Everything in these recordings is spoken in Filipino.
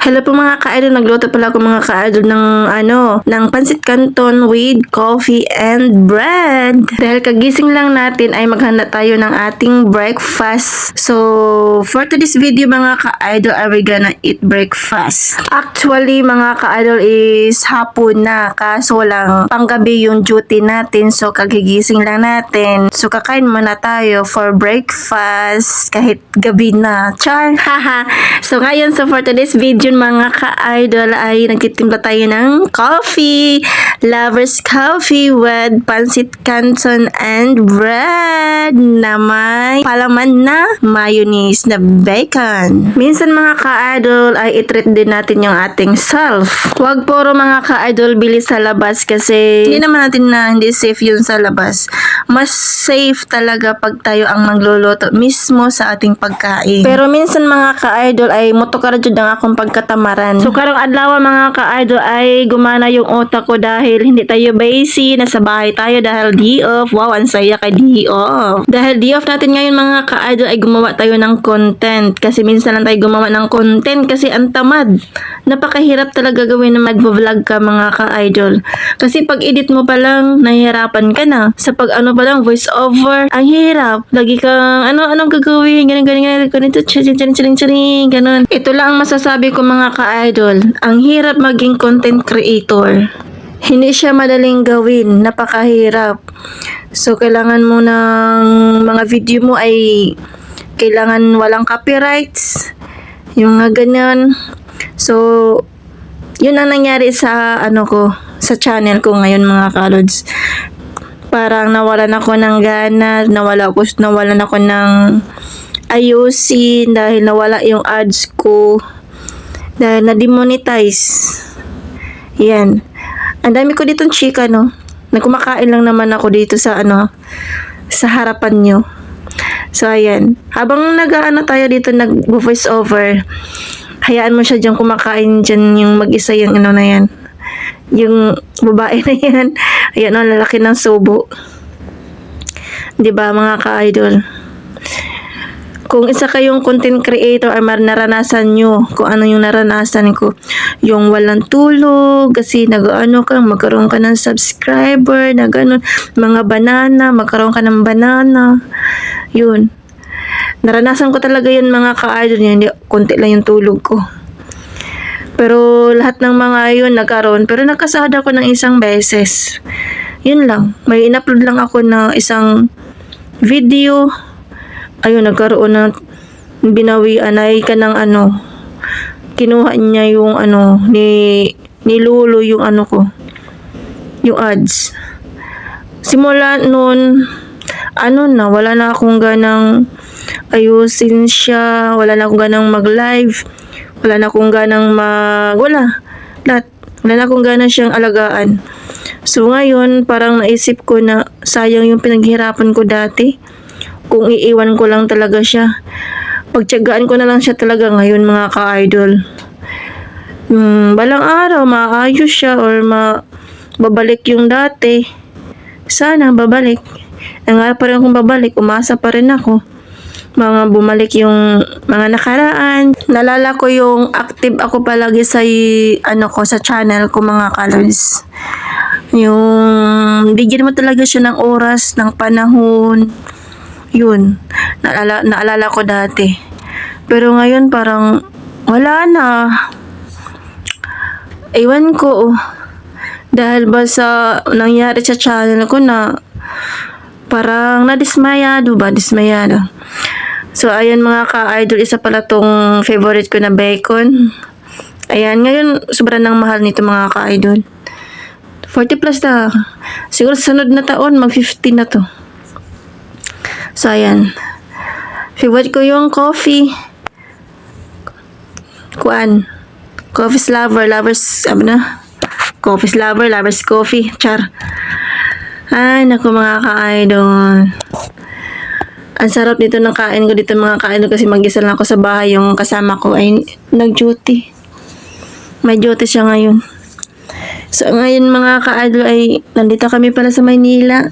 Hello po mga ka-idol, nagluto pala ako mga ka-idol ng pancit canton with coffee and bread. Dahil kagising lang natin ay maghanda tayo ng ating breakfast. So, for today's video mga ka-idol, are we gonna eat breakfast? Actually mga ka-idol is hapon na, kaso lang panggabi yung duty natin. So, kagigising lang natin. So, kakain muna tayo for breakfast kahit gabi na. Char! Haha! So, ngayon, for today's video mga ka-idol ay nagtitimpla tayo ng coffee. Lover's coffee with pancit canton and bread na may palaman na mayonnaise na bacon. Minsan mga ka-idol ay itreat din natin yung ating self. Huwag puro mga ka-idol bili sa labas kasi hindi naman natin na hindi safe yun sa labas. Mas safe talaga pag tayo ang magluluto mismo sa ating pagkain. Pero minsan mga ka-idol ay motokara jud ang akong pagkatamaran. So karong adlaw mga ka-idol ay gumana yung utak ko dahil hindi tayo busy, nasa bahay tayo dahil day off. Wow, ang saya kay day off. Dahil day off natin ngayon mga ka-idol ay gumawa tayo ng content. Kasi minsan lang tayo gumawa ng content kasi ang tamad. Napakahirap talaga gawin na mag-vlog ka mga ka-idol. Kasi pag edit mo pa lang, nahihirapan ka na. Sa pag ano pa lang, voice over, ang hirap. Lagi kang anong gagawin, ganun, ganito, charing, ganun. Ito lang ang masasabi ko mga ka-idol. Ang hirap maging content creator. Hindi siya madaling gawin, napakahirap. So, kailangan mo ng mga video mo ay kailangan walang copyrights. Yung nga ganyan. So, yun ang nangyari sa sa channel ko ngayon mga kalods. Parang nawalan ako ng gana, nawalan ako ng ayusin dahil nawala yung ads ko dahil na-demonetize. Yan. Ang dami ko ditong chika, no? Nagkumakain lang naman ako dito sa sa harapan nyo. So, ayan. Habang tayo dito, nag-voice over, hayaan mo siya dyan kumakain dyan yung mag-isa yung na yan. Yung babae na yan. Ayan, lalaki ng subo. Diba, mga ka-idol? Kung isa kayong content creator ay naranasan nyo kung ano yung naranasan ko. Yung walang tulog, kasi magkaroon ka ng subscriber, na ganun, mga banana, magkaroon ka ng banana. Yun. Naranasan ko talaga yun mga ka-idol niya, hindi, konti lang yung tulog ko. Pero lahat ng mga yun nagkaroon, pero nagkasahod ako ng isang beses. Yun lang. May in-upload lang ako na isang video. Ayun, nagkaroon na binawian ay ka ng kinuha niya yung ni Lolo yung ko, yung ads. Simula noon, wala na akong ganang ayusin siya, wala na akong ganang mag-live, wala na akong ganang wala na akong ganang siyang alagaan. So ngayon, parang naisip ko na sayang yung pinaghirapan ko dati. Kung iiwan ko lang talaga siya. Pagtiyagaan ko na lang siya talaga ngayon mga ka-idol. Balang araw, maayos siya or babalik yung dati. Sana babalik. Nangarap pa rin akong babalik. Umasa pa rin ako. Bumalik yung mga nakaraan. Nalala ko yung active ako palagi sa sa channel ko mga ka-lods. Yung bigyan mo talaga siya ng oras, ng panahon. Yun, naalala ko dati. Pero ngayon parang wala na. Ewan ko. Dahil ba sa nangyari sa channel ko na parang nadismayado. So, ayan mga ka-idol, isa pala tong favorite ko na bacon. Ayan, ngayon sobrang nang mahal nito mga ka-idol. 40 plus na. Siguro sunod na taon, mag-50 na to. So, ayan. Favorite ko yung coffee. Coffee's lover. Coffee's lover. Lovers coffee. Char. Ay, naku mga ka-idol. Ang sarap dito ng kain ko dito mga ka-idol kasi mag-isa lang ako sa bahay. Yung kasama ko ay nag-duty. May duty siya ngayon. So, ngayon mga ka-idol ay nandito kami pala sa Maynila.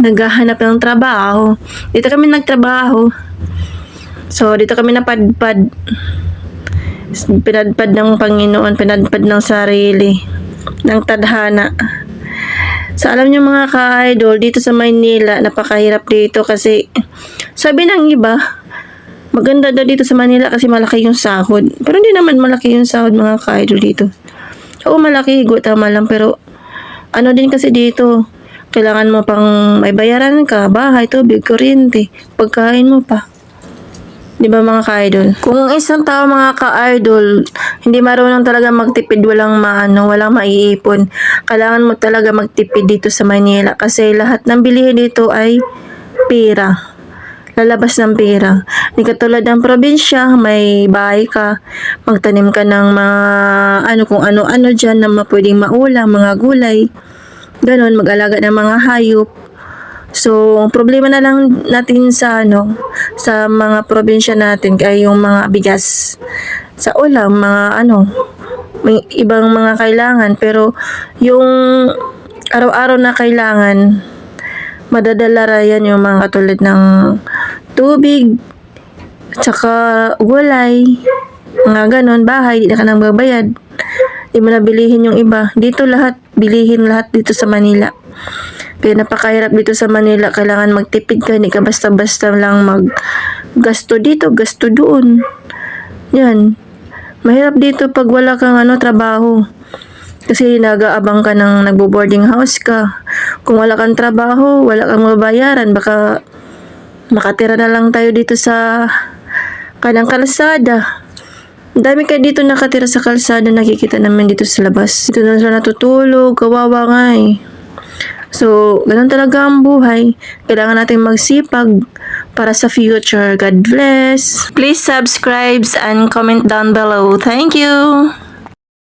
Naghahanap ng trabaho. Dito kami nagtrabaho. So, dito kami napadpad. Pinadpad ng Panginoon, pinadpad ng sarili, ng tadhana. So, alam niyo mga ka-idol, dito sa Maynila, napakahirap dito kasi sabi ng iba, maganda daw dito sa Manila kasi malaki yung sahod. Pero hindi naman malaki yung sahod mga ka-idol dito. Oo, malaki, tama lang, pero ano din kasi dito, kailangan mo pang may bayaran ka, bahay, tubig, kuryente, pagkain mo pa. Di ba mga ka-idol? Kung isang tao mga ka-idol, hindi marunong talaga magtipid, walang maiipon. Kailangan mo talaga magtipid dito sa Manila kasi lahat ng bilihin dito ay pera. Lalabas ng pera. Hindi katulad ng probinsya, may bahay ka, magtanim ka ng mga kung ano-ano dyan na pwedeng maulam, mga gulay. Ganon, mag-alaga ng mga hayop. So, ang problema na lang natin sa sa mga probinsya natin ay yung mga bigas sa ulam, may ibang mga kailangan, pero yung araw-araw na kailangan madadala yan yung mga katulad ng tubig, tsaka gulay, mga ganon, bahay, di na ka nang babayad. Di mo na bilihin yung iba. Dito bilihin lahat dito sa Manila. Kaya napakahirap dito sa Manila. Kailangan magtipid ka. Hindi ka basta-basta lang maggasto dito, gasto doon. Yan. Mahirap dito pag wala kang trabaho. Kasi nag-aabang ka ng nagbo-boarding house ka. Kung wala kang trabaho, wala kang mabayaran, baka makatira na lang tayo dito sa kanang kalsada. Dami ka dito nakatira sa kalsada, nakikita naman dito sa labas. Dito na sila natutulog, kawawa nga eh. So, ganun talaga ang buhay. Kailangan natin magsipag para sa future. God bless. Please subscribe and comment down below. Thank you.